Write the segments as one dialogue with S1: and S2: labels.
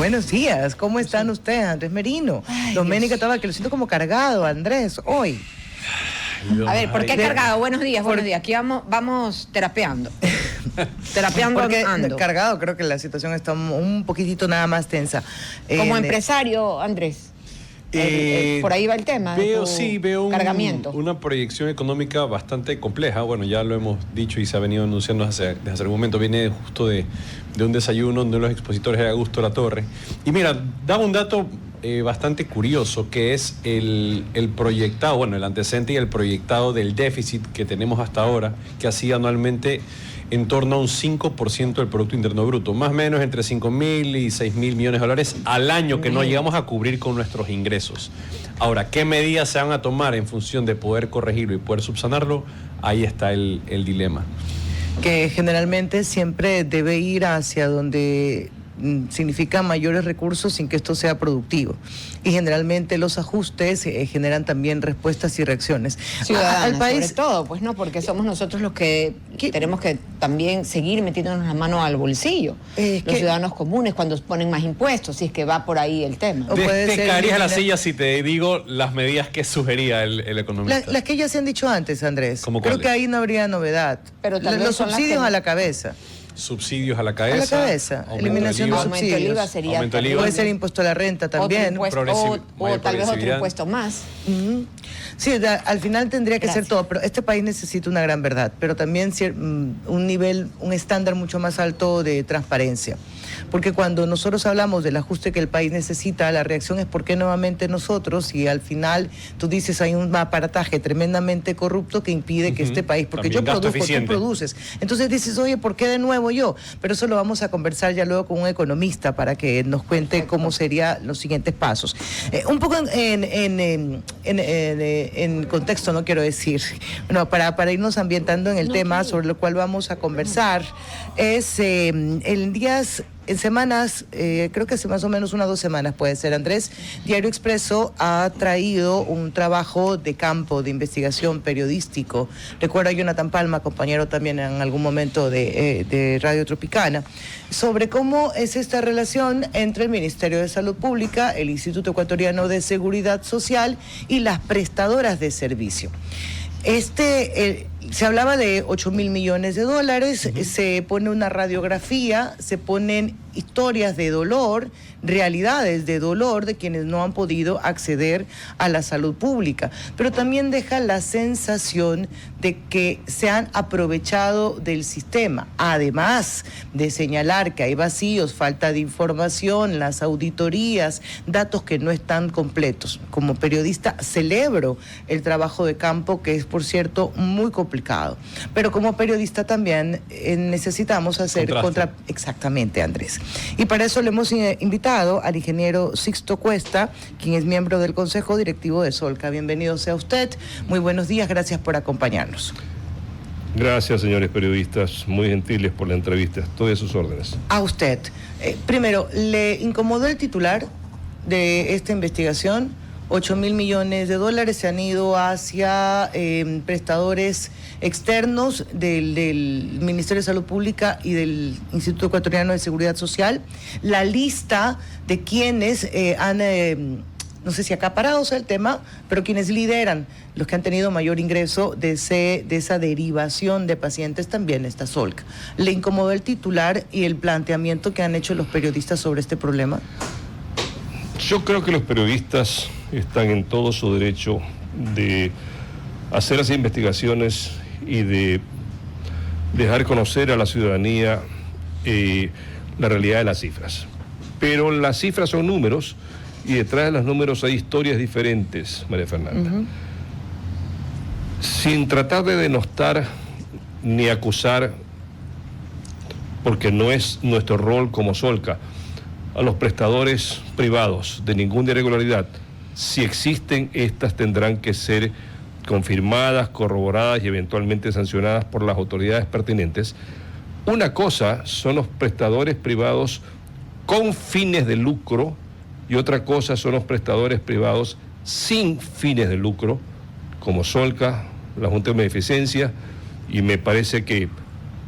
S1: Buenos días, ¿cómo están ustedes, Andrés Merino? Doménica estaba que lo siento como cargado, Andrés, hoy.
S2: A ver, ¿por qué cargado? Buenos días. Aquí vamos terapeando. Terapeando ando.
S1: Cargado, creo que la situación está un poquitito nada más tensa.
S2: Como empresario, Andrés. Por ahí va el tema.
S3: Veo
S2: cargamiento.
S3: una proyección económica bastante compleja. Bueno, ya lo hemos dicho y se ha venido anunciando desde hace algún momento. Viene justo de un desayuno de los expositores de Augusto Latorre. Y mira, daba un dato bastante curioso, que es el proyectado, bueno, el antecedente y el proyectado del déficit que tenemos hasta ahora, que ha sido anualmente en torno a un 5% del Producto Interno Bruto, más o menos entre 5.000 y 6.000 millones de dólares al año que no llegamos a cubrir con nuestros ingresos. Ahora, ¿qué medidas se van a tomar en función de poder corregirlo y poder subsanarlo? Ahí está el dilema.
S1: Que generalmente siempre debe ir hacia donde significa mayores recursos sin que esto sea productivo. Y generalmente los ajustes generan también respuestas y reacciones.
S2: Ciudadanas, al país, sobre todo, pues no, porque somos nosotros los que tenemos que también seguir metiéndonos la mano al bolsillo. Los ciudadanos comunes cuando ponen más impuestos, si es que va por ahí el tema.
S3: Te caerías a la silla si te digo las medidas que sugería el economista.
S1: Las que ya se han dicho antes, Andrés. Creo que ahí no habría novedad.
S2: Pero
S1: los subsidios a la cabeza.
S3: Subsidios a la cabeza.
S1: A la cabeza. Eliminación de subsidios.
S2: Aumento del IVA sería.
S1: Puede ser impuesto a la renta también.
S2: O tal vez otro impuesto más.
S1: Sí, al final tendría que ser todo, pero este país necesita una gran verdad, pero también un estándar mucho más alto de transparencia. Porque cuando nosotros hablamos del ajuste que el país necesita, la reacción es ¿por qué nuevamente nosotros? Y al final tú dices hay un aparataje tremendamente corrupto que impide que este país, porque
S3: también
S1: yo produzco, tú produces. Entonces dices, oye, ¿por qué de nuevo yo? Pero eso lo vamos a conversar ya luego con un economista para que nos cuente cómo serían los siguientes pasos. Un poco en contexto, no quiero decir, bueno, para irnos ambientando en el tema sobre lo cual vamos a conversar, es en semanas, creo que hace más o menos 1 o 2 semanas puede ser, Andrés, Diario Expreso ha traído un trabajo de campo, de investigación periodístico. Recuerdo a Jonathan Palma, compañero también en algún momento de Radio Tropicana, sobre cómo es esta relación entre el Ministerio de Salud Pública, el Instituto Ecuatoriano de Seguridad Social y las prestadoras de servicio. Se hablaba de 8.000 millones de dólares, se pone una radiografía, se ponen historias de dolor, realidades de dolor de quienes no han podido acceder a la salud pública, pero también deja la sensación de que se han aprovechado del sistema, además de señalar que hay vacíos, falta de información, las auditorías, datos que no están completos. Como periodista celebro el trabajo de campo, que es, por cierto, muy complicado, pero como periodista también necesitamos hacer exactamente, Andrés. Y para eso le hemos invitado al ingeniero Sixto Cuesta, quien es miembro del Consejo Directivo de Solca. Bienvenido sea usted, muy buenos días, gracias por acompañarnos.
S4: Gracias, señores periodistas, muy gentiles por la entrevista, estoy a sus órdenes.
S1: A usted. Primero, ¿le incomodó el titular de esta investigación? 8.000 millones de dólares se han ido hacia prestadores externos del Ministerio de Salud Pública y del Instituto Ecuatoriano de Seguridad Social. La lista de quienes han, no sé si acaparados el tema, pero quienes lideran, los que han tenido mayor ingreso de esa derivación de pacientes también está Solca. ¿Le incomodó el titular y el planteamiento que han hecho los periodistas sobre este problema?
S4: Yo creo que los periodistas están en todo su derecho de hacer las investigaciones y de dejar conocer a la ciudadanía la realidad de las cifras. Pero las cifras son números y detrás de los números hay historias diferentes, María Fernanda. Sin tratar de denostar ni acusar, porque no es nuestro rol como Solca, a los prestadores privados de ninguna irregularidad. Si existen, estas tendrán que ser confirmadas, corroboradas y eventualmente sancionadas por las autoridades pertinentes. Una cosa son los prestadores privados con fines de lucro y otra cosa son los prestadores privados sin fines de lucro, como Solca, la Junta de Beneficencia y me parece que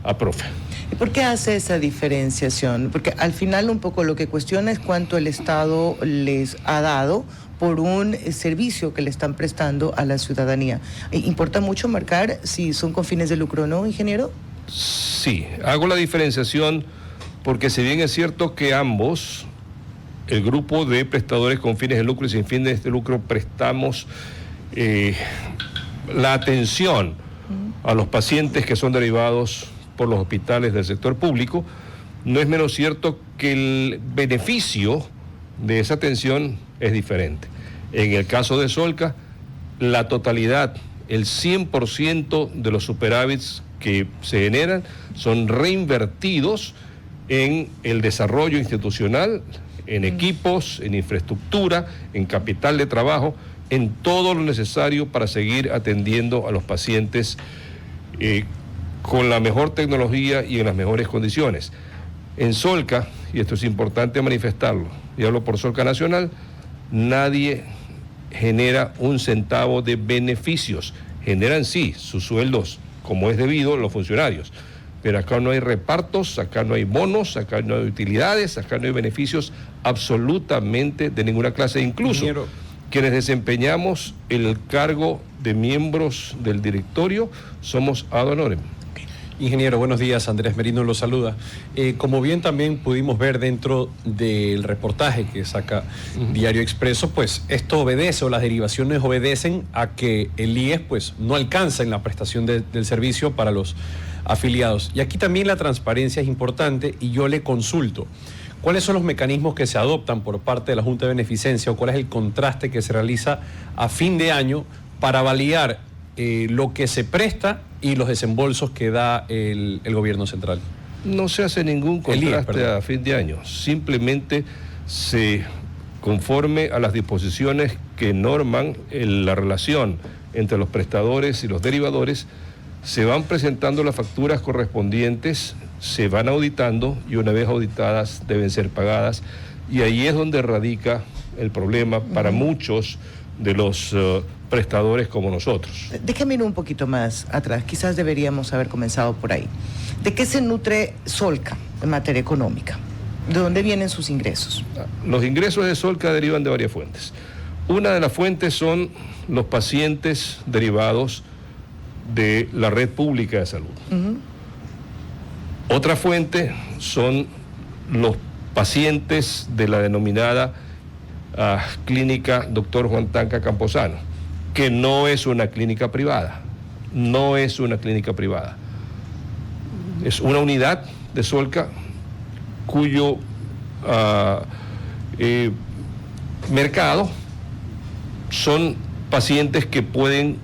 S4: APROFE.
S1: ¿Y por qué hace esa diferenciación? Porque al final un poco lo que cuestiona es cuánto el Estado les ha dado por un servicio que le están prestando a la ciudadanía. ¿Importa mucho marcar si son con fines de lucro o no, ingeniero?
S4: Sí, hago la diferenciación porque si bien es cierto que ambos, el grupo de prestadores con fines de lucro y sin fines de lucro, prestamos la atención a los pacientes que son derivados por los hospitales del sector público, no es menos cierto que el beneficio de esa atención es diferente. En el caso de Solca, la totalidad, el 100% de los superávits que se generan son reinvertidos en el desarrollo institucional, en equipos, en infraestructura, en capital de trabajo, en todo lo necesario para seguir atendiendo a los pacientes con la mejor tecnología y en las mejores condiciones. En Solca, y esto es importante manifestarlo, y hablo por Solca Nacional, nadie genera un centavo de beneficios. Generan sí sus sueldos, como es debido, los funcionarios. Pero acá no hay repartos, acá no hay bonos, acá no hay utilidades, acá no hay beneficios absolutamente de ninguna clase. Incluso quienes desempeñamos el cargo de miembros del directorio somos ad honorem.
S3: Ingeniero, buenos días. Andrés Merino lo saluda. Como bien también pudimos ver dentro del reportaje que saca Diario Expreso, pues esto obedece, o las derivaciones obedecen a que el IES pues no alcanza en la prestación del servicio para los afiliados. Y aquí también la transparencia es importante y yo le consulto. ¿Cuáles son los mecanismos que se adoptan por parte de la Junta de Beneficencia o cuál es el contraste que se realiza a fin de año para validar lo que se presta y los desembolsos que da el gobierno central?
S4: No se hace ningún contraste a fin de año, simplemente se conforme a las disposiciones que norman la relación entre los prestadores y los derivadores, se van presentando las facturas correspondientes, se van auditando y una vez auditadas deben ser pagadas, y ahí es donde radica el problema para muchos de los prestadores como nosotros.
S1: Déjame ir un poquito más atrás, quizás deberíamos haber comenzado por ahí. ¿De qué se nutre Solca en materia económica? ¿De dónde vienen sus ingresos?
S4: Los ingresos de Solca derivan de varias fuentes. Una de las fuentes son los pacientes derivados de la red pública de salud. Otra fuente son los pacientes de la denominada clínica Dr. Juan Tanca Camposano, que no es una clínica privada, es una unidad de Solca cuyo mercado son pacientes que pueden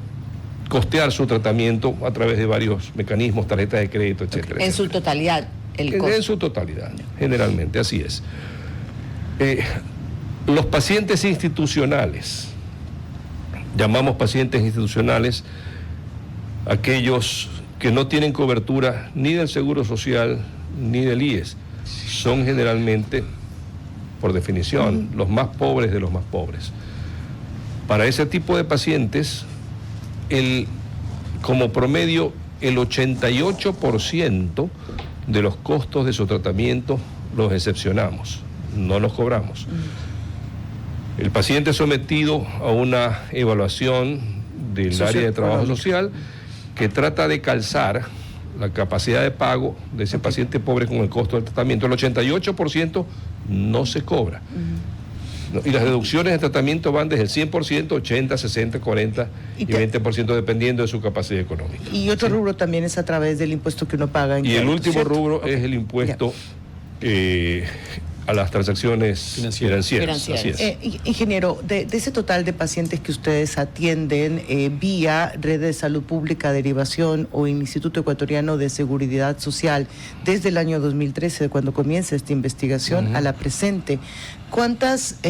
S4: costear su tratamiento a través de varios mecanismos, tarjetas de crédito, etcétera.
S2: En su totalidad, el costo.
S4: En su totalidad, generalmente, así es. Los pacientes institucionales, llamamos pacientes institucionales aquellos que no tienen cobertura ni del Seguro Social ni del IES, son generalmente, por definición, los más pobres de los más pobres. Para ese tipo de pacientes, como promedio, el 88% de los costos de su tratamiento los excepcionamos, no los cobramos. El paciente es sometido a una evaluación del área de trabajo social que trata de calzar la capacidad de pago de ese paciente pobre con el costo del tratamiento. El 88% no se cobra. Y las deducciones de tratamiento van desde el 100%, 80, 60, 40 y 20% dependiendo de su capacidad económica.
S1: Y otro rubro también es a través del impuesto que uno paga.
S4: Y el último rubro es el impuesto a las transacciones financieras. Así es.
S1: Ingeniero, de ese total de pacientes que ustedes atienden vía Red de Salud Pública, Derivación o Instituto Ecuatoriano de Seguridad Social, desde el año 2013, de cuando comienza esta investigación, a la presente, ¿cuántas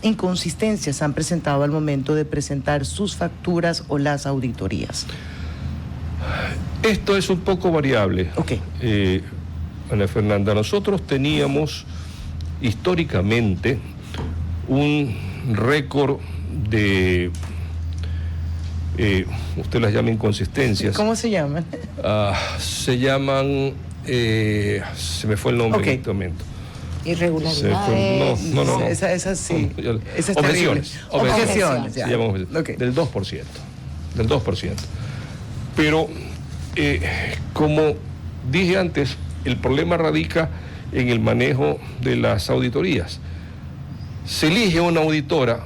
S1: inconsistencias han presentado al momento de presentar sus facturas o las auditorías?
S4: Esto es un poco variable. Ana Fernanda, nosotros teníamos históricamente un récord de, usted las llama inconsistencias.
S1: ¿Cómo se llaman?
S4: Se llaman se me fue el nombre en este momento.
S2: Irregularidades.
S4: No.
S1: Esa sí. Esa es
S4: objeciones.
S1: Objeciones. Ya.
S4: Se llama objeciones.
S1: Okay.
S4: Del 2%. Del 2%. Pero, como dije antes, el problema radica en el manejo de las auditorías. Se elige una auditora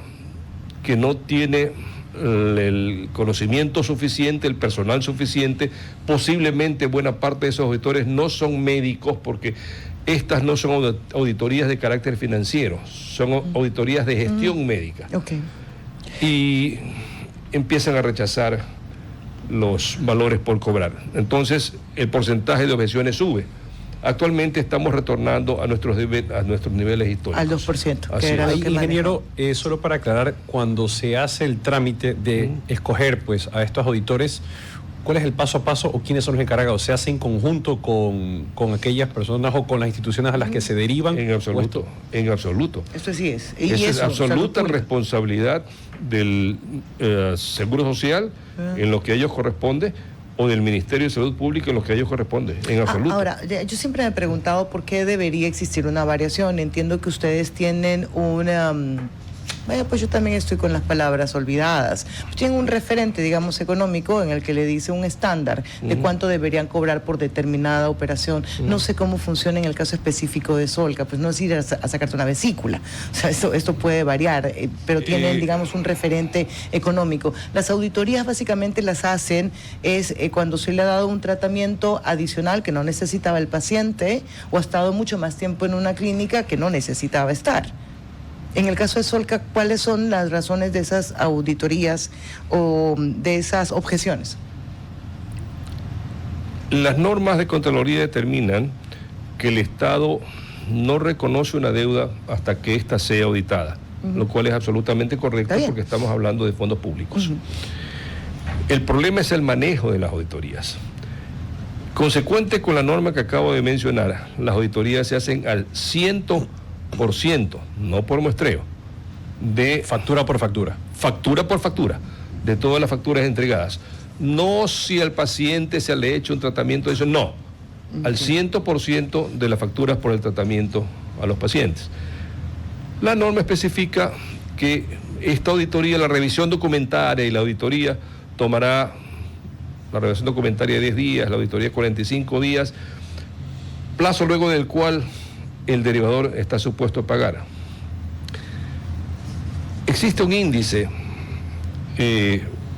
S4: que no tiene el conocimiento suficiente, el personal suficiente. Posiblemente buena parte de esos auditores no son médicos, porque estas no son auditorías de carácter financiero, son auditorías de gestión médica.
S1: Okay.
S4: Y empiezan a rechazar los valores por cobrar. Entonces, el porcentaje de objeciones sube. Actualmente estamos retornando a nuestros niveles históricos.
S1: Al 2%.
S4: Así
S1: Que era
S3: Ahí,
S1: lo que
S3: ingeniero, solo para aclarar, cuando se hace el trámite de escoger pues a estos auditores, ¿cuál es el paso a paso o quiénes son los encargados? ¿Se hace en conjunto con aquellas personas o con las instituciones a las que se derivan?
S4: En absoluto, en absoluto.
S1: Esto sí es.
S4: Esa es absoluta responsabilidad del Seguro Social en lo que a ellos corresponde, o del Ministerio de Salud Pública en lo que a ellos corresponde, en absoluto.
S1: Ahora, yo siempre me he preguntado por qué debería existir una variación. Entiendo que ustedes tienen una... pues yo también estoy con las palabras olvidadas. Tienen un referente, digamos, económico en el que le dice un estándar de cuánto deberían cobrar por determinada operación. No sé cómo funciona en el caso específico de Solca, pues no es ir a sacarte una vesícula. O sea, esto puede variar, pero tienen, digamos, un referente económico. Las auditorías básicamente las hacen cuando se le ha dado un tratamiento adicional que no necesitaba el paciente o ha estado mucho más tiempo en una clínica que no necesitaba estar. En el caso de Solca, ¿cuáles son las razones de esas auditorías o de esas objeciones?
S4: Las normas de Contraloría determinan que el Estado no reconoce una deuda hasta que ésta sea auditada, lo cual es absolutamente correcto porque estamos hablando de fondos públicos. El problema es el manejo de las auditorías. Consecuente con la norma que acabo de mencionar, las auditorías se hacen al 100%, no por muestreo, de
S3: factura por factura.
S4: Factura por factura, de todas las facturas entregadas. No si al paciente se le ha hecho un tratamiento de eso, no. Al 100% de las facturas por el tratamiento a los pacientes. La norma especifica que esta auditoría, la revisión documentaria y la auditoría tomará, la revisión documentaria 10 días, la auditoría 45 días, plazo luego del cual el derivador está supuesto a pagar. Existe un índice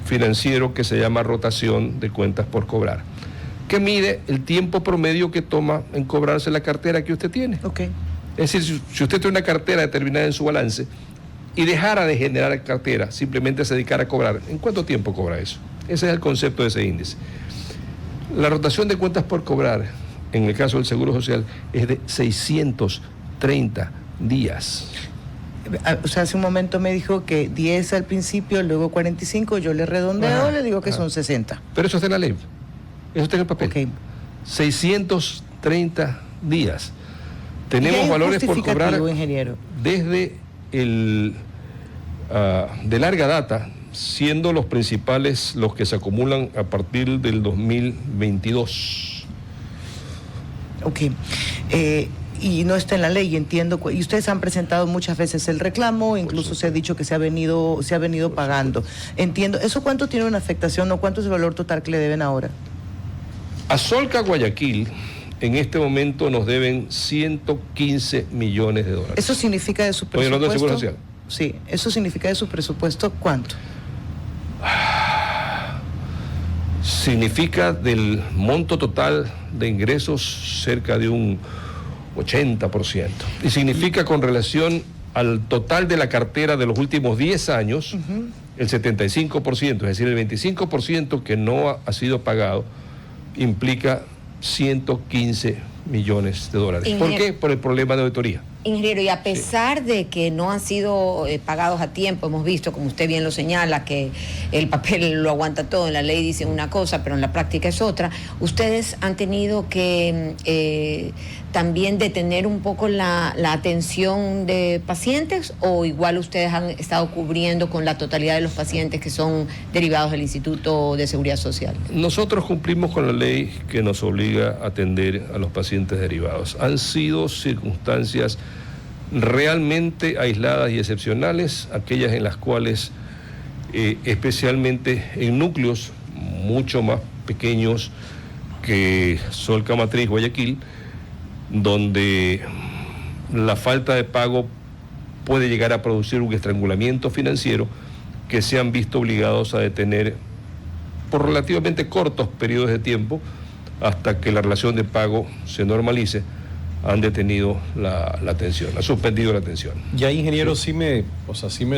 S4: financiero que se llama rotación de cuentas por cobrar, que mide el tiempo promedio que toma en cobrarse la cartera que usted tiene.
S1: Okay.
S4: Es decir, si usted tiene una cartera determinada en su balance y dejara de generar cartera, simplemente se dedicara a cobrar, ¿en cuánto tiempo cobra eso? Ese es el concepto de ese índice. La rotación de cuentas por cobrar, en el caso del Seguro Social, es de 630 días.
S1: O sea, hace un momento me dijo que 10 al principio, luego 45, yo le redondeo, le digo que son 60.
S4: Pero eso está en la ley, eso está en el papel.
S1: Okay.
S4: 630 días. Tenemos valores por cobrar,
S1: ingeniero,
S4: desde de larga data, siendo los principales los que se acumulan a partir del 2022.
S1: Ok. Y no está en la ley, entiendo. Y ustedes han presentado muchas veces el reclamo, incluso se ha dicho que se ha venido pagando. Entiendo. ¿Eso cuánto tiene una afectación o cuánto es el valor total que le deben ahora?
S4: A Solca Guayaquil, en este momento nos deben 115 millones de dólares.
S1: ¿Eso significa de su presupuesto?
S4: Estoy hablando del Seguro Social.
S1: Sí, ¿eso significa de su presupuesto cuánto?
S4: Significa del monto total de ingresos cerca de un 80%. Y significa con relación al total de la cartera de los últimos 10 años, el 75%, es decir, el 25% que no ha sido pagado, implica 115 millones de dólares. ¿Por qué? Por el problema de auditoría.
S2: Ingeniero, y a pesar de que no han sido pagados a tiempo, hemos visto, como usted bien lo señala, que el papel lo aguanta todo, en la ley dicen una cosa, pero en la práctica es otra, ustedes han tenido que también detener un poco la atención de pacientes, o igual ustedes han estado cubriendo con la totalidad de los pacientes que son derivados del Instituto de Seguridad Social?
S4: Nosotros cumplimos con la ley que nos obliga a atender a los pacientes derivados. Han sido circunstancias realmente aisladas y excepcionales, aquellas en las cuales, especialmente en núcleos mucho más pequeños que Solca Matriz, Guayaquil, donde la falta de pago puede llegar a producir un estrangulamiento financiero, que se han visto obligados a detener por relativamente cortos periodos de tiempo hasta que la relación de pago se normalice. Han detenido la atención, han suspendido la atención.
S3: Y ahí, ingeniero, sí me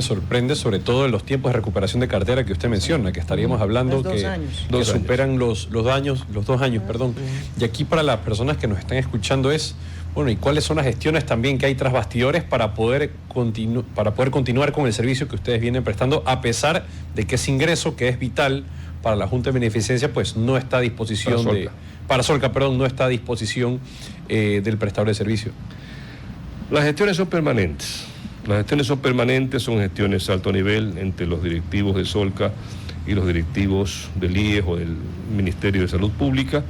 S3: sorprende, sobre todo en los tiempos de recuperación de cartera que usted menciona, que estaríamos hablando que superan los 2 años, perdón. Y aquí, para las personas que nos están escuchando, es, bueno, ¿y cuáles son las gestiones también que hay tras bastidores para poder continuar con el servicio que ustedes vienen prestando, a pesar de que ese ingreso, que es vital para la Junta de Beneficencia, pues no está a disposición para Solca, no está a disposición del prestador de servicio?
S4: Las gestiones son permanentes. Son gestiones a alto nivel entre los directivos de Solca y los directivos del IES o del Ministerio de Salud Pública,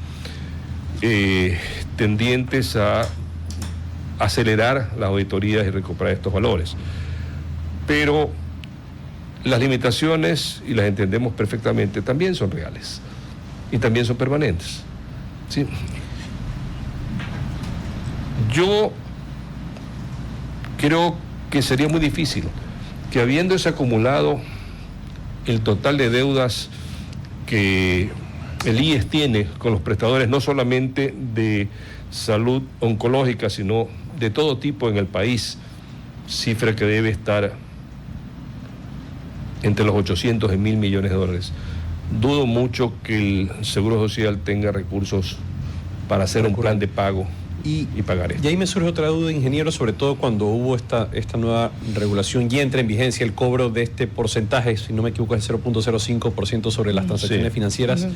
S4: tendientes a acelerar las auditorías y recuperar estos valores. Pero las limitaciones, y las entendemos perfectamente, también son reales y también son permanentes. ¿Sí? Yo creo que sería muy difícil que, habiéndose acumulado el total de deudas que el IES tiene con los prestadores, no solamente de salud oncológica, sino de todo tipo en el país, cifra que debe estar entre los 800 y 1.000 millones de dólares. Dudo mucho que el Seguro Social tenga recursos para hacer un plan de pago y pagar esto.
S3: Y ahí me surge otra duda, ingeniero, sobre todo cuando hubo esta nueva regulación y entra en vigencia el cobro de este porcentaje, si no me equivoco es 0.05% sobre las transacciones financieras.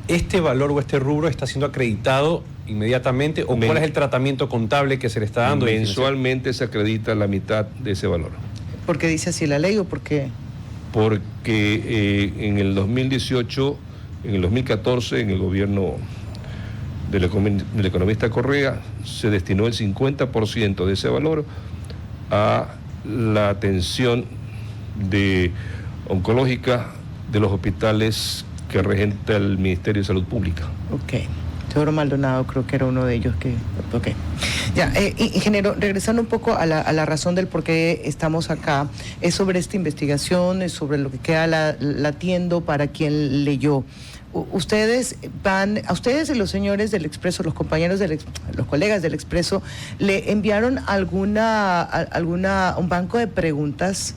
S3: ¿Este valor o este rubro está siendo acreditado inmediatamente, o cuál es el tratamiento contable que se le está dando?
S4: Mensualmente se acredita la mitad de ese valor.
S1: ¿Por qué dice así la ley o por qué?
S4: Porque en el 2018, en el 2014, en el gobierno del economista Correa, se destinó el 50% de ese valor a la atención oncológica de los hospitales que regenta el Ministerio de Salud Pública.
S1: Ok. Teodoro Maldonado creo que era uno de ellos que... Ok. Ya, ingeniero, regresando un poco a la razón del por qué estamos acá, es sobre esta investigación, es sobre lo que queda latiendo para quien leyó. Ustedes a ustedes y los señores del Expreso, los compañeros los colegas del Expreso, ¿le enviaron un banco de preguntas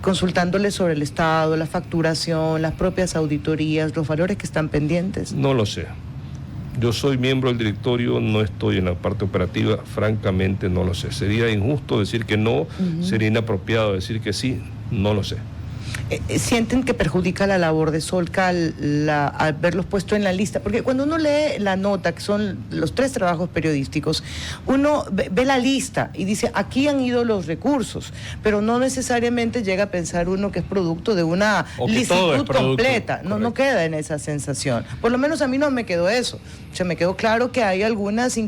S1: consultándoles sobre el estado, la facturación, las propias auditorías, los valores que están pendientes?
S4: No lo sé. Yo soy miembro del directorio, no estoy en la parte operativa, francamente no lo sé. Sería injusto decir que no, sería inapropiado decir que sí, no lo sé.
S1: ¿Sienten que perjudica la labor de Solca al verlos puesto en la lista? Porque cuando uno lee la nota, que son los 3 trabajos periodísticos, uno ve la lista y dice, aquí han ido los recursos, pero no necesariamente llega a pensar uno que es producto de una licitud completa. No queda en esa sensación. Por lo menos a mí no me quedó eso. O sea, me quedó claro que hay algunas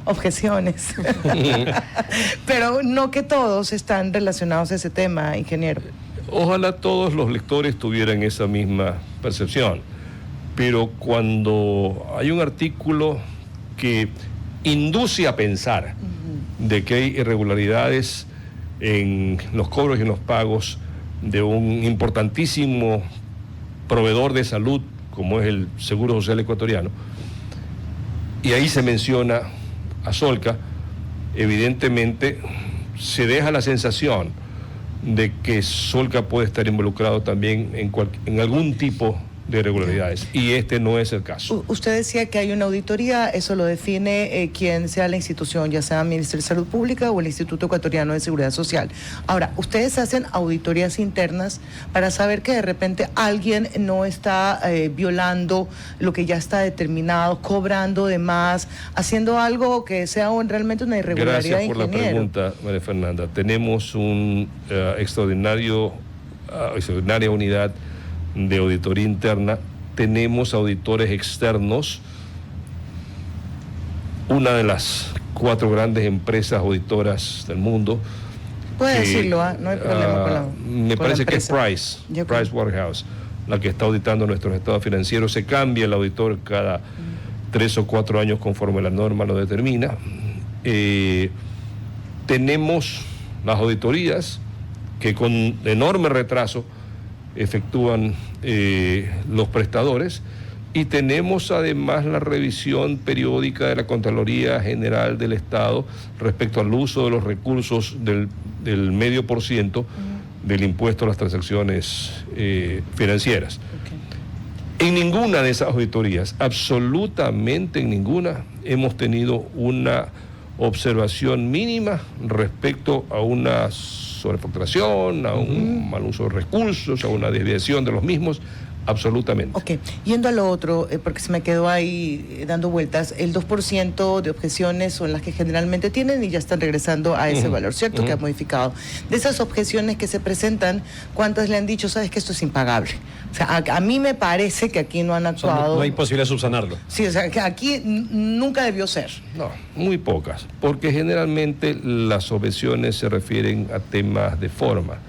S1: objeciones, pero no que todos están relacionados a ese tema, ingeniero.
S4: Ojalá todos los lectores tuvieran esa misma percepción, pero cuando hay un artículo que induce a pensar de que hay irregularidades en los cobros y en los pagos de un importantísimo proveedor de salud como es el Seguro Social Ecuatoriano, y ahí se menciona a Solca, evidentemente se deja la sensación de que Solca puede estar involucrado también en algún tipo de irregularidades, y este no es el caso.
S1: Usted decía que hay una auditoría, eso lo define quien sea la institución, ya sea el Ministerio de Salud Pública o el Instituto Ecuatoriano de Seguridad Social. Ahora, ustedes hacen auditorías internas para saber que de repente alguien no está violando lo que ya está determinado, cobrando de más, haciendo algo que sea realmente una irregularidad.
S4: Gracias por la pregunta, María Fernanda. Tenemos un extraordinaria unidad de auditoría interna, tenemos auditores externos, una de las 4 grandes empresas auditoras del mundo.
S1: Puede decirlo, no hay problema con la
S4: me
S1: con
S4: parece
S1: la
S4: que es Price Waterhouse, la que está auditando nuestros estados financieros. Se cambia el auditor cada 3 o 4 años conforme la norma lo determina. Tenemos las auditorías que con enorme retraso efectúan los prestadores, y tenemos además la revisión periódica de la Contraloría General del Estado respecto al uso de los recursos del 0,5% del impuesto a las transacciones financieras. En ninguna de esas auditorías, absolutamente en ninguna, hemos tenido una observación mínima respecto a una sobrefacturación, a un mal uso de recursos, a una desviación de los mismos, absolutamente.
S1: Ok, yendo a lo otro, porque se me quedó ahí dando vueltas, el 2% de objeciones son las que generalmente tienen y ya están regresando a ese valor, ¿cierto? Que ha modificado. De esas objeciones que se presentan, ¿cuántas le han dicho, sabes que esto es impagable? O sea, a mí me parece que aquí no han actuado.
S3: No hay posibilidad de subsanarlo.
S1: Sí, o sea, que aquí nunca debió ser.
S4: No, muy pocas, porque generalmente las objeciones se refieren a temas de forma.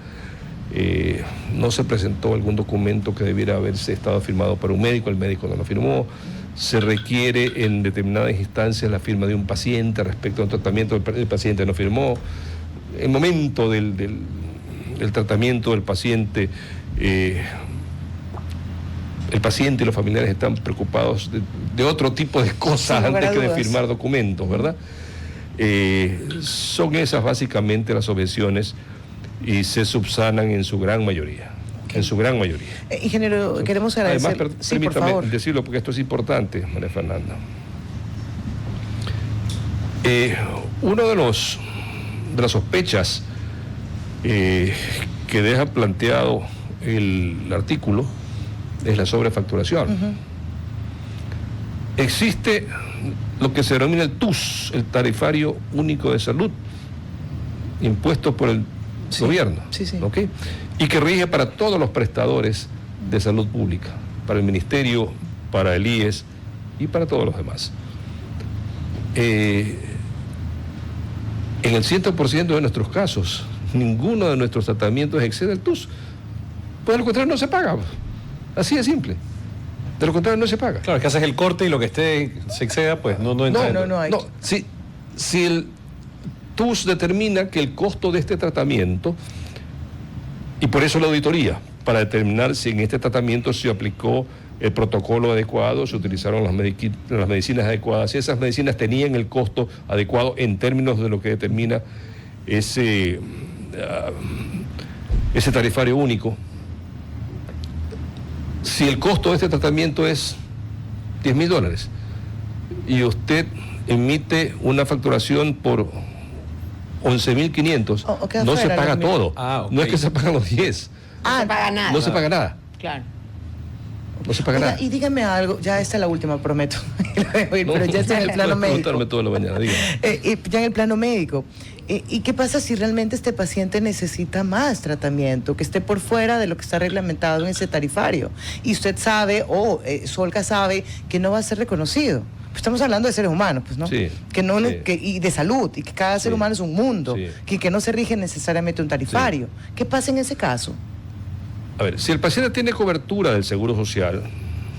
S4: No se presentó algún documento que debiera haberse estado firmado por un médico, el médico no lo firmó. Se requiere en determinadas instancias la firma de un paciente respecto a un tratamiento, el paciente no firmó. En el momento del tratamiento del paciente, el paciente y los familiares están preocupados de otro tipo de cosas antes que de firmar documentos, ¿verdad? Son esas básicamente las objeciones, y se subsanan en su gran mayoría. En su gran mayoría.
S1: Ingeniero, queremos agradecer.
S4: Además,
S1: sí, por
S4: permítame
S1: favor
S4: decirlo porque esto es importante, María Fernanda. Uno de las sospechas que deja planteado el artículo es la sobrefacturación. Existe lo que se denomina el TUS, el Tarifario Único de Salud, impuesto por el gobierno, ¿okay? Y que rige para todos los prestadores de salud pública, para el Ministerio, para el IES y para todos los demás. En el 100% de nuestros casos, ninguno de nuestros tratamientos excede el TUS. Por lo contrario, no se paga. Así de simple. De lo contrario, no se paga.
S3: Claro, es que haces el corte y lo que se exceda, pues no entra.
S1: No hay.
S4: No, si el TUS determina que el costo de este tratamiento, y por eso la auditoría, para determinar si en este tratamiento se aplicó el protocolo adecuado, se utilizaron las medicinas adecuadas, si esas medicinas tenían el costo adecuado en términos de lo que determina ese tarifario único. Si el costo de este tratamiento es $10,000 y usted emite una facturación por 11.500, no se paga todo. No es que se pagan los 10.
S2: No se paga nada.
S4: No se paga nada.
S2: Claro.
S4: No se paga nada.
S1: Y dígame algo, ya esta es la última, prometo. Pero ya está en el plano médico.
S4: Toda la mañana,
S1: ya en el plano médico. ¿Y qué pasa si realmente este paciente necesita más tratamiento, que esté por fuera de lo que está reglamentado en ese tarifario? Y usted sabe, Solca sabe, que no va a ser reconocido. Estamos hablando de seres humanos, pues, ¿no?
S4: Sí,
S1: y de salud, y que cada ser humano es un mundo, que no se rige necesariamente un tarifario.
S4: Sí.
S1: ¿Qué pasa en ese caso?
S4: A ver, si el paciente tiene cobertura del Seguro Social...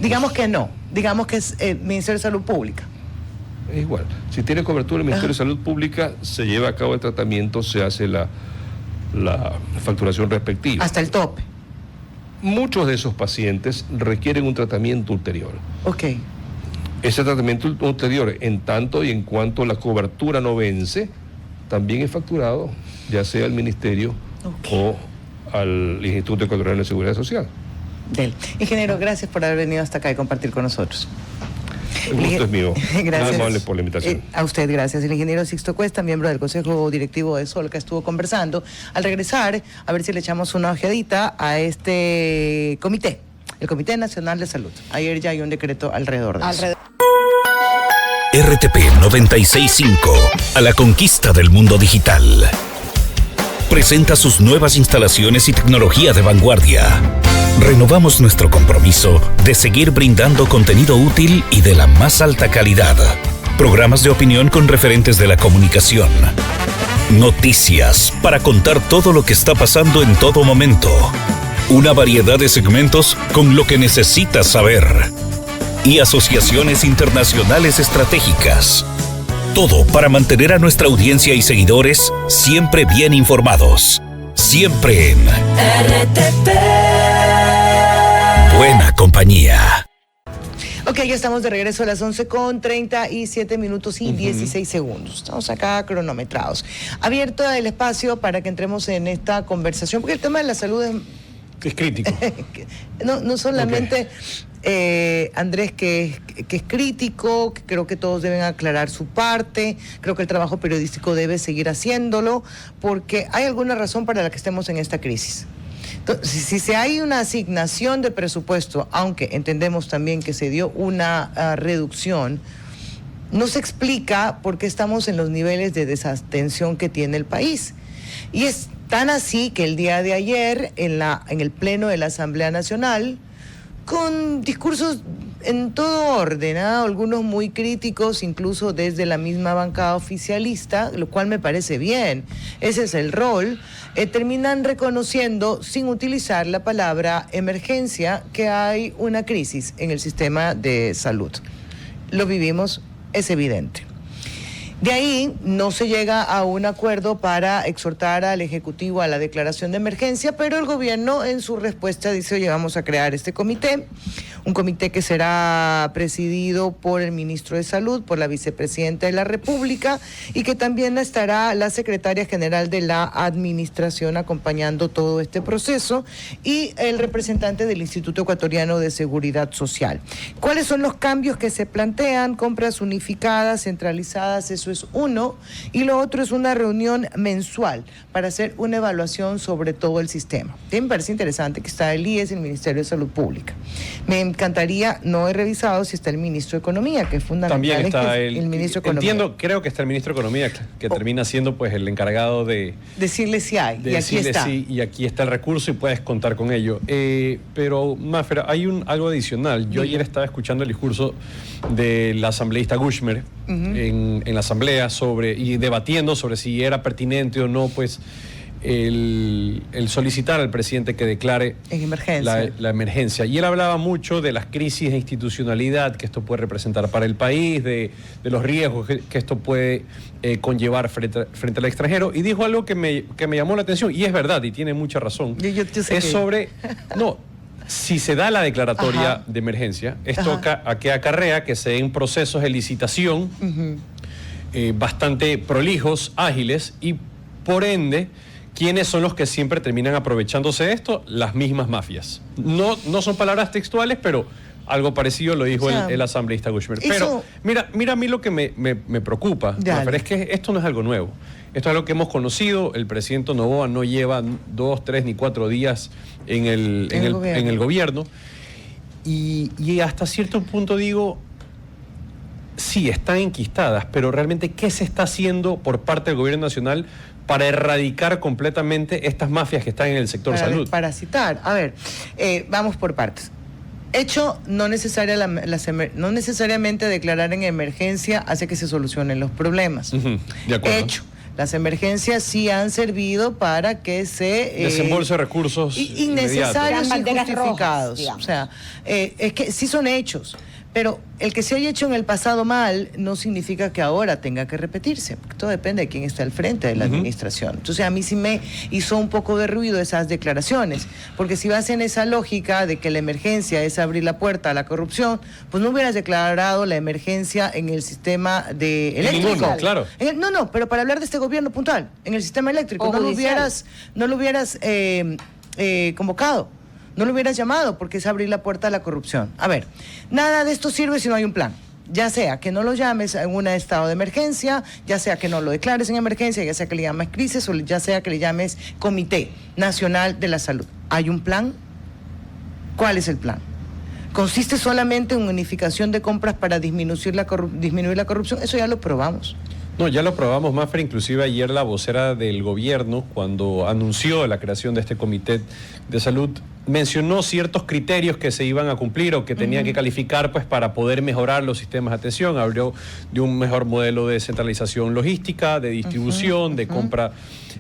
S1: Digamos que no, digamos que es el Ministerio de Salud Pública.
S4: Es igual, si tiene cobertura del Ministerio de Salud Pública, se lleva a cabo el tratamiento, se hace la facturación respectiva.
S1: Hasta el tope.
S4: Muchos de esos pacientes requieren un tratamiento ulterior.
S1: Ok.
S4: Ese tratamiento ulterior, en tanto y en cuanto la cobertura no vence, también es facturado, ya sea al Ministerio o al Instituto Ecuatoriano de Seguridad Social.
S1: Ingeniero, gracias por haber venido hasta acá y compartir con nosotros.
S4: El gusto es mío.
S1: Gracias.
S4: Muy amable por la invitación.
S1: A usted, gracias. El ingeniero Sixto Cuesta, miembro del Consejo Directivo de Solca, estuvo conversando. Al regresar, a ver si le echamos una ojeadita a este comité, el Comité Nacional de Salud. Ayer ya hay un decreto alrededor de eso.
S5: RTP 965, a la conquista del mundo digital. Presenta sus nuevas instalaciones y tecnología de vanguardia. Renovamos nuestro compromiso de seguir brindando contenido útil y de la más alta calidad. Programas de opinión con referentes de la comunicación. Noticias para contar todo lo que está pasando en todo momento. Una variedad de segmentos con lo que necesitas saber. Y asociaciones internacionales estratégicas. Todo para mantener a nuestra audiencia y seguidores siempre bien informados. Siempre en RTP. Buena compañía.
S1: Ok, ya estamos de regreso a las 11:37 minutos y 16 segundos. Estamos acá cronometrados. Abierto el espacio para que entremos en esta conversación, porque el tema de la salud
S3: es crítico.
S1: no solamente... Andrés, que es crítico, que creo que todos deben aclarar su parte, creo que el trabajo periodístico debe seguir haciéndolo, porque hay alguna razón para la que estemos en esta crisis. Entonces, si se hay una asignación de presupuesto, aunque entendemos también que se dio una reducción, no se explica por qué estamos en los niveles de desatención que tiene el país. Y es tan así que el día de ayer, en el Pleno de la Asamblea Nacional, con discursos en todo orden, algunos muy críticos, incluso desde la misma bancada oficialista, lo cual me parece bien, ese es el rol, terminan reconociendo, sin utilizar la palabra emergencia, que hay una crisis en el sistema de salud. Lo vivimos, es evidente. De ahí no se llega a un acuerdo para exhortar al Ejecutivo a la declaración de emergencia, pero el gobierno en su respuesta dice, oye, vamos a crear este comité, un comité que será presidido por el ministro de Salud, por la vicepresidenta de la República, y que también estará la secretaria general de la Administración acompañando todo este proceso, y el representante del Instituto Ecuatoriano de Seguridad Social. ¿Cuáles son los cambios que se plantean? Compras unificadas, centralizadas, eso es uno, y lo otro es una reunión mensual para hacer una evaluación sobre todo el sistema. Me parece interesante que está el IES, el Ministerio de Salud Pública. Me encantaría, no he revisado si está el Ministro de Economía, que es fundamental.
S3: También está
S1: el Ministro de Economía.
S3: Creo que está el Ministro de Economía, que termina siendo pues el encargado de
S1: decirle si hay, y aquí está.
S3: Sí, y aquí está el recurso y puedes contar con ello. Pero, Mafer, hay algo adicional. Yo ayer estaba escuchando el discurso del asambleísta Gushmer en la asamblea y debatiendo sobre si era pertinente o no, pues, el solicitar al presidente que declare
S1: en emergencia.
S3: La emergencia. Y él hablaba mucho de las crisis de institucionalidad que esto puede representar para el país, de los riesgos que esto puede conllevar frente al extranjero, y dijo algo que me llamó la atención, y es verdad, y tiene mucha razón.
S1: Yo sé
S3: es sobre... Si se da la declaratoria de emergencia, esto que acarrea que se den procesos de licitación bastante prolijos, ágiles, y por ende, ¿quiénes son los que siempre terminan aprovechándose de esto? Las mismas mafias. No son palabras textuales, pero algo parecido lo dijo el asambleísta Gushmer. Pero mira a mí lo que me preocupa, Mafer, es que esto no es algo nuevo. Esto es algo que hemos conocido. El presidente Noboa no lleva 2, 3 ni 4 días en el gobierno. Y hasta cierto punto digo, sí, están enquistadas, pero realmente, ¿qué se está haciendo por parte del gobierno nacional para erradicar completamente estas mafias que están en el sector salud?
S1: Para citar, a ver, vamos por partes. Hecho, no necesariamente declarar en emergencia hace que se solucionen los problemas.
S3: De acuerdo.
S1: Hecho, las emergencias sí han servido para que se...
S3: desembolse recursos
S1: innecesarios y justificados.
S2: Rojas,
S1: o sea, es que sí son hechos. Pero el que se haya hecho en el pasado mal no significa que ahora tenga que repetirse, porque todo depende de quién está al frente de la administración. Entonces a mí sí me hizo un poco de ruido esas declaraciones, porque si vas en esa lógica de que la emergencia es abrir la puerta a la corrupción, pues no hubieras declarado la emergencia en el sistema eléctrico.
S3: Ninguno, claro.
S1: No, pero para hablar de este gobierno puntual, en el sistema eléctrico, no lo hubieras convocado. no lo hubieras llamado porque es abrir la puerta a la corrupción. A ver, nada de esto sirve si no hay un plan. Ya sea que no lo llames en un estado de emergencia, ya sea que no lo declares en emergencia, ya sea que le llames crisis o ya sea que le llames Comité Nacional de la Salud. ¿Hay un plan? ¿Cuál es el plan? ¿Consiste solamente en unificación de compras para disminuir la corrupción? Eso ya lo probamos.
S3: No, ya lo probamos, Maffer. Inclusive ayer la vocera del gobierno, cuando anunció la creación de este comité de salud, mencionó ciertos criterios que se iban a cumplir o que tenían que calificar pues para poder mejorar los sistemas de atención. Habló de un mejor modelo de centralización logística, de distribución, de compra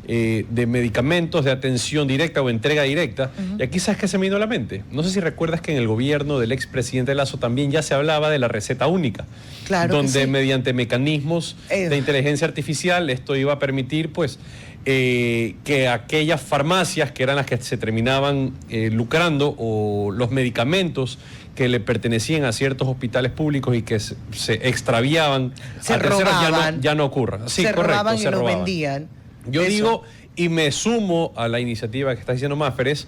S3: de medicamentos, de atención directa o entrega directa. Y aquí, ¿sabes qué se me vino a la mente? No sé si recuerdas que en el gobierno del expresidente Lasso también ya se hablaba de la receta única.
S1: Claro,
S3: donde
S1: sí,
S3: mediante mecanismos de inteligencia artificial esto iba a permitir pues que aquellas farmacias que eran las que se terminaban lucrando, o los medicamentos que le pertenecían a ciertos hospitales públicos y que se extraviaban
S1: se robaban,
S3: ya no ocurra. Sí,
S1: se
S3: correcto,
S1: robaban y
S3: se
S1: los
S3: robaban.
S1: vendían.
S3: Yo digo, y me sumo a la iniciativa que está diciendo Maffer, es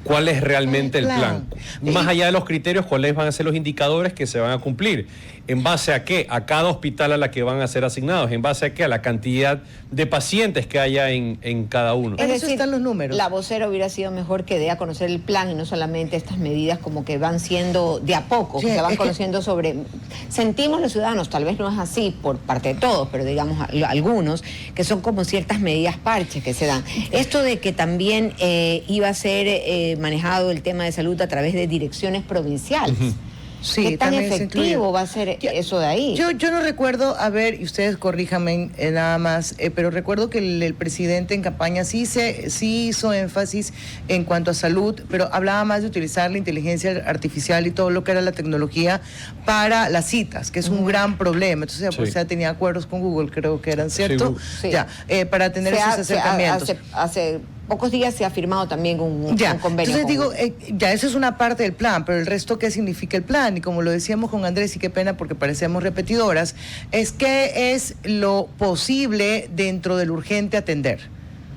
S3: ¿cuál es realmente el plan? Más allá de los criterios, ¿cuáles van a ser los indicadores que se van a cumplir? ¿En base a qué? A cada hospital a la que van a ser asignados. ¿En base a qué? A la cantidad de pacientes que haya en cada uno.
S2: Es decir,
S1: eso están los números.
S2: La vocera hubiera sido mejor que dé a conocer el plan y no solamente estas medidas como que van siendo de a poco,
S1: Sí,
S2: que se van
S1: es
S2: conociendo sobre... Sentimos los ciudadanos, tal vez no es así por parte de todos, pero digamos algunos, que son como ciertas medidas parches que se dan. Esto de que también iba a ser manejado el tema de salud a través de direcciones provinciales.
S1: Sí,
S2: ¿Qué tan
S1: también se
S2: efectivo
S1: incluye.
S2: va a ser eso de ahí?
S1: Yo no recuerdo, a ver, y ustedes corríjanme nada más, pero recuerdo que el presidente en campaña sí hizo énfasis en cuanto a salud, pero hablaba más de utilizar la inteligencia artificial y todo lo que era la tecnología para las citas, que es un gran problema. Entonces, pues ya tenía acuerdos con Google, creo que eran, ¿cierto?
S2: Sí.
S1: Ya, para tener esos acercamientos.
S2: Hace pocos días se ha firmado también un convenio.
S1: Entonces digo, ya eso es una parte del plan, pero el resto, ¿qué significa el plan? Y como lo decíamos con Andrés, y qué pena porque parecemos repetidoras, es que es lo posible dentro del urgente atender.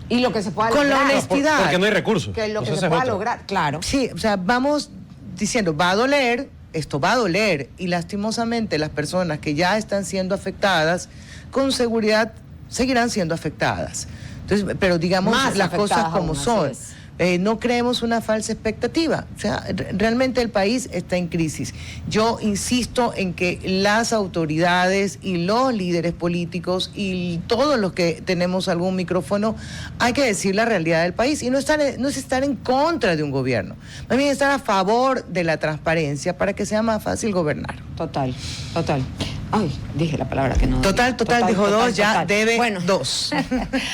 S2: Y lo que se pueda
S1: Con
S2: lograr.
S1: la honestidad.
S3: Porque no hay recursos.
S2: Que lo
S3: O
S2: que
S3: sea,
S2: se
S3: esa es
S2: pueda
S3: otra.
S2: lograr, claro.
S1: Sí, o sea, vamos diciendo, va a doler, esto va a doler, y lastimosamente las personas que ya están siendo afectadas, con seguridad seguirán siendo afectadas. Entonces, pero digamos
S2: Más
S1: las cosas
S2: afectadas
S1: como
S2: aún,
S1: son.
S2: así es.
S1: No creemos una falsa expectativa. O sea, realmente el país está en crisis. Yo insisto en que las autoridades y los líderes políticos y todos los que tenemos algún micrófono, hay que decir la realidad del país. Y no es estar en contra de un gobierno, más bien estar a favor de la transparencia para que sea más fácil gobernar.
S2: Total. Ay, dije la palabra que no.
S1: Total, dijo dos, ya debe
S2: bueno.
S1: 2.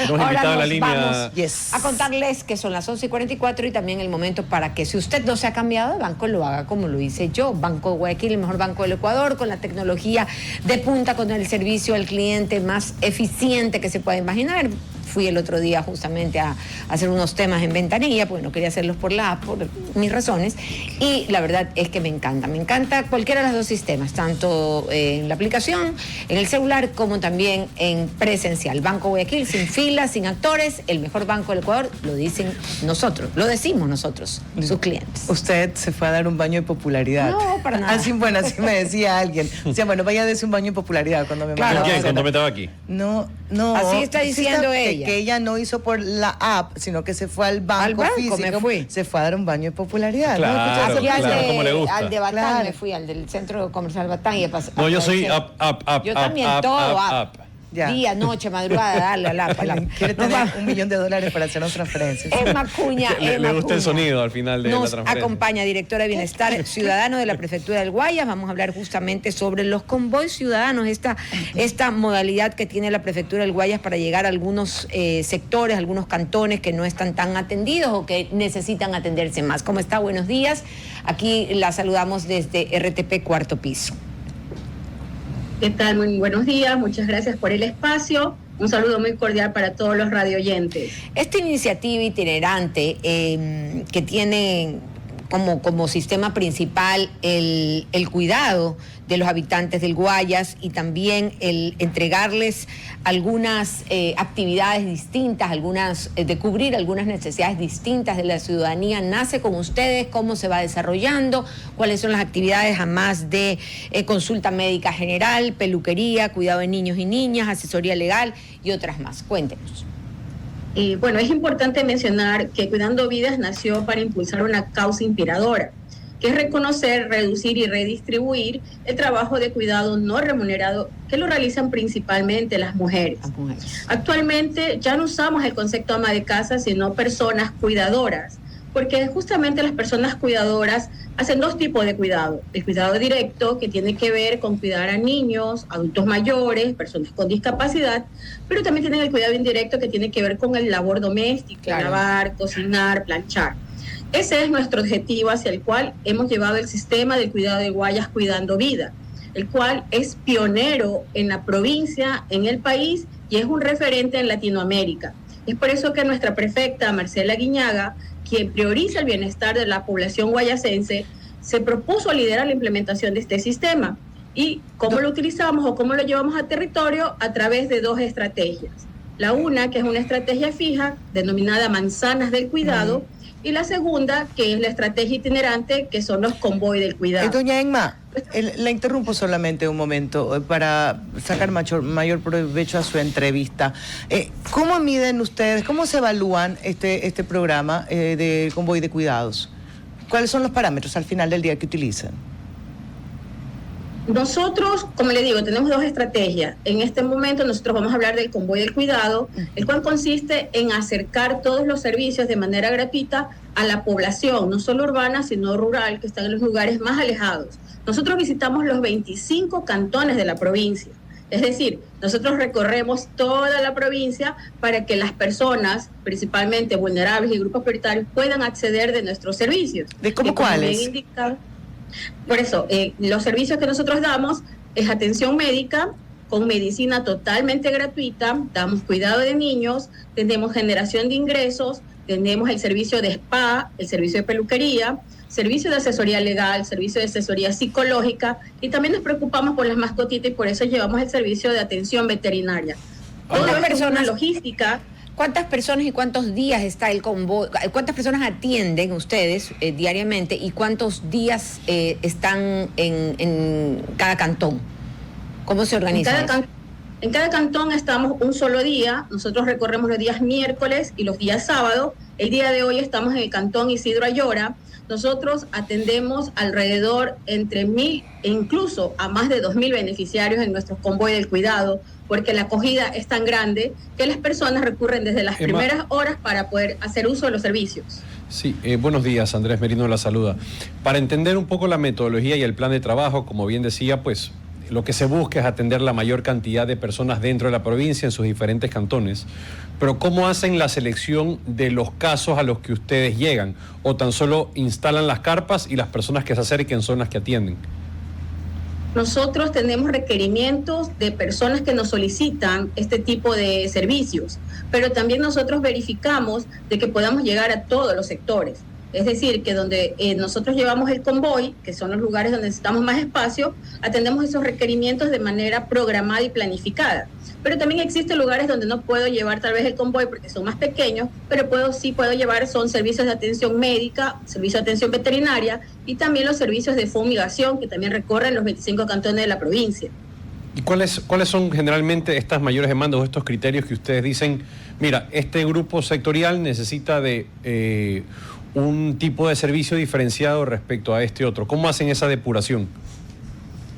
S3: Hemos invitado a la
S2: nos
S3: línea.
S2: vamos
S1: Yes.
S2: a contarles que son las 11:44 y también el momento para que si usted no se ha cambiado de banco, lo haga como lo hice yo. Banco Guayaquil, el mejor banco del Ecuador, con la tecnología de punta, con el servicio al cliente más eficiente que se pueda imaginar. Fui el otro día justamente a hacer unos temas en ventanilla, porque no quería hacerlos por la app, por mis razones, y la verdad es que me encanta cualquiera de los dos sistemas, tanto en la aplicación, en el celular, como también en presencial. Banco Guayaquil, sin filas, sin actores, el mejor banco del Ecuador, lo decimos nosotros, sus clientes.
S1: Usted se fue a dar un baño de popularidad.
S2: No, para nada.
S1: Así, bueno, así me decía alguien. O sea, bueno, vaya a darse un baño de popularidad cuando me
S2: Claro.
S1: mandaba
S3: ¿Quién?
S1: a hacer-
S3: ¿Cuándo me estaba aquí?
S1: No.
S2: Así está diciendo ella.
S1: Que ella no hizo por la app, sino que se fue al banco,
S2: Al banco,
S1: físico.
S2: me fui.
S1: Se fue a dar un baño de popularidad.
S3: Claro,
S1: ¿no? Escucha,
S2: Aquí
S3: claro, como le gusta.
S2: al de Batán
S1: Claro.
S2: me fui, al del centro comercial Batán y
S3: No, yo soy
S2: aproveché.
S3: up.
S2: Yo también,
S3: up,
S2: todo
S3: up.
S1: Ya.
S2: Día, noche, madrugada, dale a la
S1: Quiere tener $1 millón para hacernos transferencias.
S2: Emma Cuña,
S3: Le
S2: Emma
S3: gusta el
S2: Cuña.
S3: sonido al final de la
S2: Nos
S3: transferencia.
S2: acompaña directora de Bienestar Ciudadano de la Prefectura del Guayas. Vamos a hablar justamente sobre los convoys ciudadanos, esta modalidad que tiene la Prefectura del Guayas para llegar a algunos sectores, algunos cantones que no están tan atendidos o que necesitan atenderse más. ¿Cómo está? Buenos días. Aquí la saludamos desde RTP Cuarto Piso.
S6: ¿Qué tal? Muy buenos días, muchas gracias por el espacio. Un saludo muy cordial para todos los radioyentes.
S2: Esta iniciativa itinerante que tiene como sistema principal el cuidado de los habitantes del Guayas y también el entregarles algunas actividades distintas, de cubrir algunas necesidades distintas de la ciudadanía. ¿Nace con ustedes? ¿Cómo se va desarrollando? ¿Cuáles son las actividades además de consulta médica general, peluquería, cuidado de niños y niñas, asesoría legal y otras más? Cuéntenos.
S6: Bueno, es importante mencionar que Cuidando Vidas nació para impulsar una causa inspiradora, que es reconocer, reducir y redistribuir el trabajo de cuidado no remunerado que lo realizan principalmente las mujeres. Actualmente ya no usamos el concepto ama de casa, sino personas cuidadoras, porque justamente las personas cuidadoras hacen dos tipos de cuidado. El cuidado directo, que tiene que ver con cuidar a niños, adultos mayores, personas con discapacidad, pero también tienen el cuidado indirecto, que tiene que ver con el labor doméstico, claro. Lavar, cocinar, planchar. Ese es nuestro objetivo hacia el cual hemos llevado el sistema del cuidado de Guayas Cuidando Vida, el cual es pionero en la provincia, en el país, y es un referente en Latinoamérica. Es por eso que nuestra prefecta, Marcela Guiñaga, quien prioriza el bienestar de la población guayasense, se propuso liderar la implementación de este sistema. ¿Y cómo lo utilizamos o cómo lo llevamos a territorio? A través de dos estrategias. La una, que es una estrategia fija, denominada Manzanas del Cuidado, y la segunda, que es la estrategia itinerante, que son los convoy del cuidado.
S1: Doña Emma, la interrumpo solamente un momento para sacar mayor provecho a su entrevista. ¿Cómo miden ustedes, cómo se evalúan este programa de convoy de cuidados? ¿Cuáles son los parámetros al final del día que utilizan?
S6: Nosotros, como le digo, tenemos dos estrategias. En este momento nosotros vamos a hablar del convoy del cuidado, el cual consiste en acercar todos los servicios de manera gratuita a la población, no solo urbana, sino rural, que están en los lugares más alejados. Nosotros visitamos los 25 cantones de la provincia. Es decir, nosotros recorremos toda la provincia para que las personas, principalmente vulnerables y grupos prioritarios, puedan acceder de nuestros servicios.
S1: ¿De cómo cuáles?
S6: Por eso, los servicios que nosotros damos es atención médica con medicina totalmente gratuita, damos cuidado de niños, tenemos generación de ingresos, tenemos el servicio de spa, el servicio de peluquería, servicio de asesoría legal, servicio de asesoría psicológica, y también nos preocupamos por las mascotitas y por eso llevamos el servicio de atención veterinaria. Toda persona logística.
S2: ¿Cuántas personas y cuántos días está el convoy? ¿Cuántas personas atienden ustedes diariamente y cuántos días están en cada cantón? ¿Cómo se organiza?
S6: En cada cantón estamos un solo día. Nosotros recorremos los días miércoles y los días sábados. El día de hoy estamos en el cantón Isidro Ayora. Nosotros atendemos alrededor entre 1,000 e incluso a más de 2,000 beneficiarios en nuestros convoy del cuidado, porque la acogida es tan grande que las personas recurren desde las primeras horas para poder hacer uso de los servicios.
S3: Sí, buenos días, Andrés Merino la saluda. Para entender un poco la metodología y el plan de trabajo, como bien decía, pues lo que se busca es atender la mayor cantidad de personas dentro de la provincia en sus diferentes cantones. Pero ¿cómo hacen la selección de los casos a los que ustedes llegan? ¿O tan solo instalan las carpas y las personas que se acerquen son las que atienden?
S6: Nosotros tenemos requerimientos de personas que nos solicitan este tipo de servicios, pero también nosotros verificamos de que podamos llegar a todos los sectores. Es decir, que donde nosotros llevamos el convoy, que son los lugares donde necesitamos más espacio, atendemos esos requerimientos de manera programada y planificada. Pero también existen lugares donde no puedo llevar tal vez el convoy porque son más pequeños, pero sí puedo llevar, son servicios de atención médica, servicios de atención veterinaria y también los servicios de fumigación que también recorren los 25 cantones de la provincia.
S3: ¿Y cuáles son generalmente estas mayores demandas o estos criterios que ustedes dicen, mira, este grupo sectorial necesita de un tipo de servicio diferenciado respecto a este otro? ¿Cómo hacen esa depuración?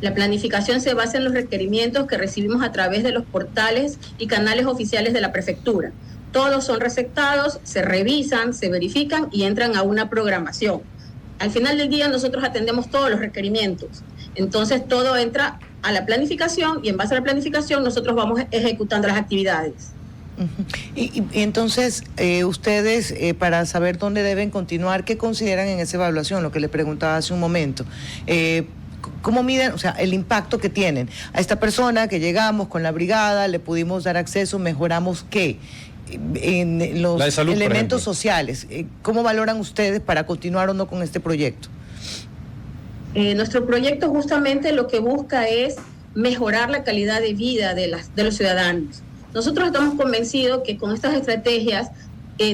S6: La planificación se basa en los requerimientos que recibimos a través de los portales y canales oficiales de la prefectura. Todos son receptados, se revisan, se verifican y entran a una programación. Al final del día nosotros atendemos todos los requerimientos. Entonces todo entra a la planificación y en base a la planificación nosotros vamos ejecutando las actividades.
S1: Y entonces, ustedes, para saber dónde deben continuar, ¿qué consideran en esa evaluación? Lo que le preguntaba hace un momento. ¿Cómo miden, o sea, el impacto que tienen? A esta persona que llegamos con la brigada, le pudimos dar acceso, mejoramos qué. en los
S3: La de salud, por
S1: elementos
S3: ejemplo.
S1: sociales. ¿Cómo valoran ustedes para continuar o no con este proyecto?
S6: Nuestro proyecto justamente lo que busca es mejorar la calidad de vida de los ciudadanos. Nosotros estamos convencidos que con estas estrategias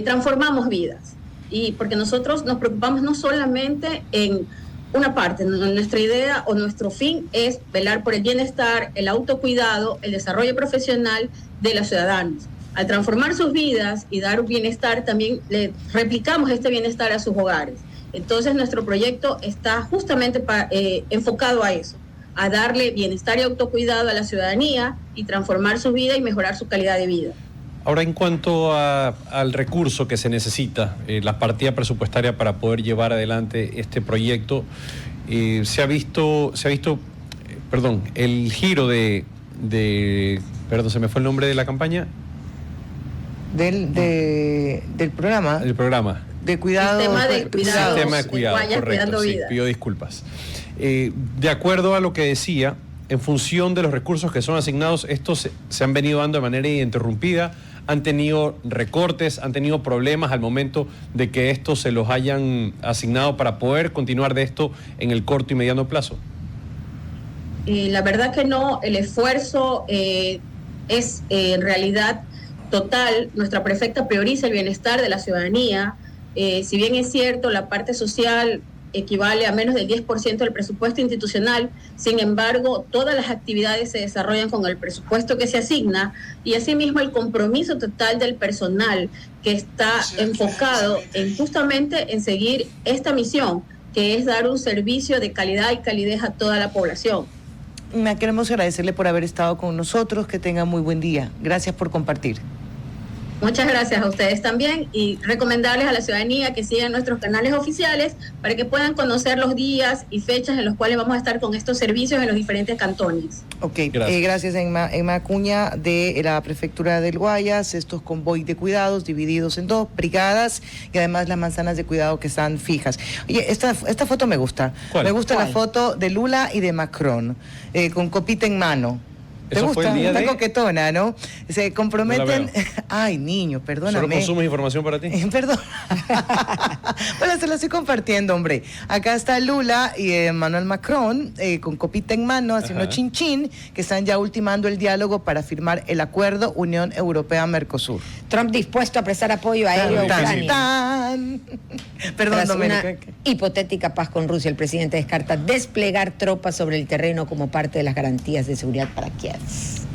S6: transformamos vidas, y porque nosotros nos preocupamos no solamente en una parte, nuestra idea o nuestro fin es velar por el bienestar, el autocuidado, el desarrollo profesional de los ciudadanos. Al transformar sus vidas y dar un bienestar, también le replicamos este bienestar a sus hogares. Entonces nuestro proyecto está justamente enfocado a eso, a darle bienestar y autocuidado a la ciudadanía y transformar su vida y mejorar su calidad de vida.
S3: Ahora, en cuanto al recurso que se necesita, la partida presupuestaria para poder llevar adelante este proyecto, se ha visto, el giro perdón, se me fue el nombre de la campaña.
S1: Del programa.
S3: El programa.
S1: De cuidado.
S6: Sistema de cuidado.
S3: Sistema de cuidado,
S6: Guayas
S3: correcto.
S6: Cuidando
S3: Sí,
S6: Vidas.
S3: pido disculpas. De acuerdo a lo que decía, en función de los recursos que son asignados, estos se han venido dando de manera ininterrumpida, han tenido recortes, han tenido problemas al momento de que estos se los hayan asignado para poder continuar de esto en el corto y mediano plazo.
S6: La verdad que no, el esfuerzo es en realidad total. Nuestra prefecta prioriza el bienestar de la ciudadanía. Si bien es cierto, la parte social equivale a menos del 10% del presupuesto institucional, sin embargo, todas las actividades se desarrollan con el presupuesto que se asigna, y asimismo el compromiso total del personal que está enfocado justamente en seguir esta misión, que es dar un servicio de calidad y calidez a toda la población.
S1: Queremos agradecerle por haber estado con nosotros, que tenga muy buen día. Gracias por compartir.
S6: Muchas gracias a ustedes también, y recomendarles a la ciudadanía que sigan nuestros canales oficiales para que puedan conocer los días y fechas en los cuales vamos a estar con estos servicios en los diferentes cantones.
S1: Ok,
S3: Gracias.
S1: gracias Emma Acuña de la Prefectura del Guayas. Estos convoy de cuidados divididos en 2 brigadas, y además las manzanas de cuidado que están fijas. Oye, esta foto me gusta.
S3: ¿Cuál?
S1: Me gusta
S2: ¿Cuál?
S1: la foto de Lula y de Macron, con copita en mano. ¿Te
S3: Eso
S1: gusta?
S3: fue el día
S1: Una
S3: de-
S1: coquetona, ¿no? Se comprometen.
S3: No la veo.
S1: Ay, niño, perdóname.
S3: ¿Solo consumes información para ti?
S1: Perdón. Bueno, se lo estoy compartiendo, hombre. Acá está Lula y Emmanuel Macron con copita en mano, haciendo
S3: Ajá.
S1: chin chin, que están ya ultimando el diálogo para firmar el acuerdo Unión Europea-Mercosur.
S2: Trump dispuesto a prestar apoyo aéreo a
S1: Tan,
S2: Ucrania.
S1: tan. Perdón,
S2: Tras una
S1: Doménica.
S2: hipotética paz con Rusia, el presidente descarta desplegar tropas sobre el terreno como parte de las garantías de seguridad para Kiev.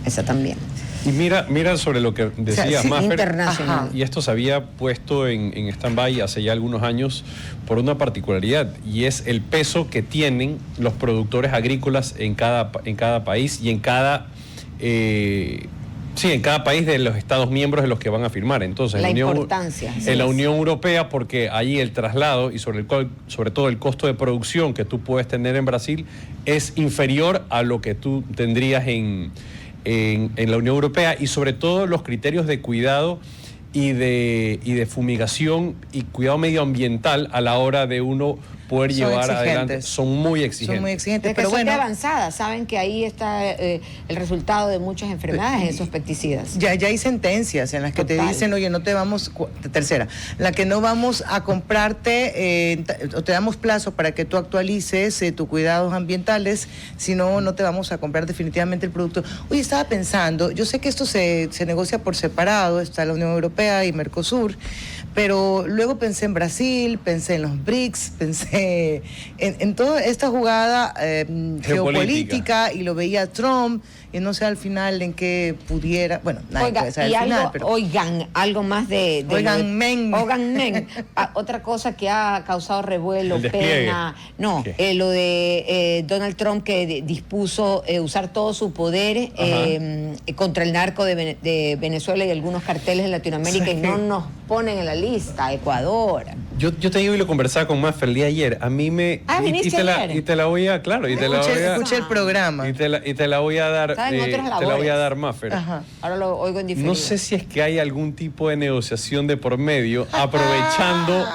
S2: Esa también.
S3: Y mira sobre lo que decías,
S1: sí,
S3: Maffer.
S2: internacional.
S3: Y esto se había puesto en stand-by hace ya algunos años por una particularidad, y es el peso que tienen los productores agrícolas en cada país y en cada país de los Estados miembros en los que van a firmar. Entonces,
S2: La
S3: en
S2: importancia, así
S3: en la
S2: es.
S3: Unión Europea, porque ahí el traslado y sobre todo el costo de producción que tú puedes tener en Brasil es inferior a lo que tú tendrías en la Unión Europea, y sobre todo los criterios de cuidado y de fumigación y cuidado medioambiental a la hora de uno poder
S1: Son
S3: llevar
S1: exigentes.
S3: adelante son muy exigentes.
S1: Son muy exigentes,
S2: Desde que
S1: pero
S2: son de
S1: bueno.
S2: avanzada, saben que ahí está el resultado de muchas enfermedades en esos pesticidas.
S1: Ya hay sentencias en las que te
S2: Total.
S1: dicen, oye, no te vamos, tercera, la que no vamos a comprarte, o te damos plazo para que tú actualices tus cuidados ambientales, si no, no te vamos a comprar definitivamente el producto. Oye, estaba pensando, yo sé que esto se negocia por separado, está la Unión Europea y Mercosur, pero luego pensé en Brasil, pensé en los BRICS, pensé en toda esta jugada geopolítica, y lo veía Trump, y no sé al final en qué pudiera, bueno, nadie
S2: Oiga,
S1: puede saber
S2: y
S1: al
S2: algo,
S1: final, pero
S2: algo más de
S1: Oigan, men.
S2: Oigan, men. Otra cosa que ha causado revuelo,
S3: El despliegue.
S2: pena. No,
S3: ¿Qué?
S2: lo de Donald Trump, que dispuso usar todo su poder contra el narco de Venezuela y algunos carteles de Latinoamérica,
S1: Sí.
S2: y no nos ponen en la lista, Ecuador.
S3: Yo te digo, y lo conversaba con Maffer el día de ayer. A mí me.
S2: ¿viniste ayer?
S3: Y te la voy a. Claro, y te la voy a.
S1: escuché el programa.
S3: Y te la voy a dar.
S2: Estaba en otras
S3: te la voy
S2: labores.
S3: a dar, Maffer.
S1: Ajá.
S2: Ahora lo oigo en diferido.
S3: No sé si es que hay algún tipo de negociación de por medio, aprovechando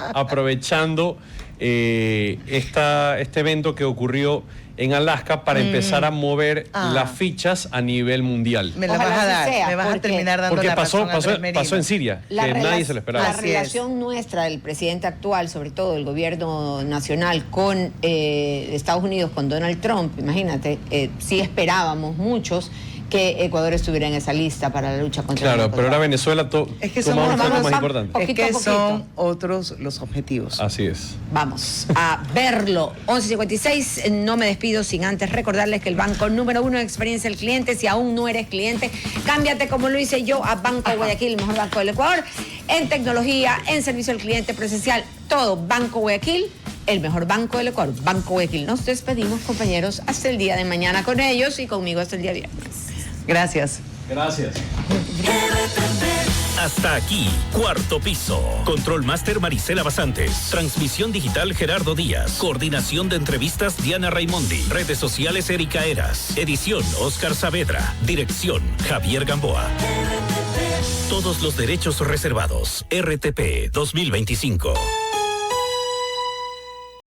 S3: este evento que ocurrió en Alaska para empezar a mover las fichas a nivel mundial.
S1: Me la
S2: Ojalá
S1: vas a
S2: así
S1: dar,
S2: sea,
S1: me vas a
S2: porque-
S1: terminar dando
S3: Porque
S1: la razón a Andrés Merino.
S3: pasó en Siria, que nadie se lo esperaba.
S2: La
S1: Así es.
S2: relación nuestra del presidente actual, sobre todo el gobierno nacional con Estados Unidos, con Donald Trump, imagínate, sí esperábamos muchos que Ecuador estuviera en esa lista para la lucha contra el
S3: Claro, pero ahora
S2: narcotráfico.
S3: Venezuela
S1: Es que
S3: toma
S1: somos-
S3: un foco
S2: vamos,
S3: más
S2: vamos.
S3: importante.
S1: Es
S2: Poquito a
S1: que
S2: poquito.
S1: son otros los objetivos.
S3: Así es.
S2: Vamos a verlo. 11:56, no me despido sin antes recordarles que el banco número 1 en experiencia del cliente, si aún no eres cliente, cámbiate como lo hice yo a Banco Guayaquil, el mejor banco del Ecuador, en tecnología, en servicio al cliente presencial, todo. Banco Guayaquil, el mejor banco del Ecuador. Banco Guayaquil. Nos despedimos, compañeros, hasta el día de mañana con ellos y conmigo hasta el día viernes.
S1: Gracias.
S3: Gracias.
S5: Hasta aquí, Cuarto Piso. Control Master Marisela Basantes. Transmisión digital Gerardo Díaz. Coordinación de entrevistas Diana Raimondi. Redes sociales Erika Eras. Edición Oscar Saavedra. Dirección Javier Gamboa. Todos los derechos reservados. RTP 2025.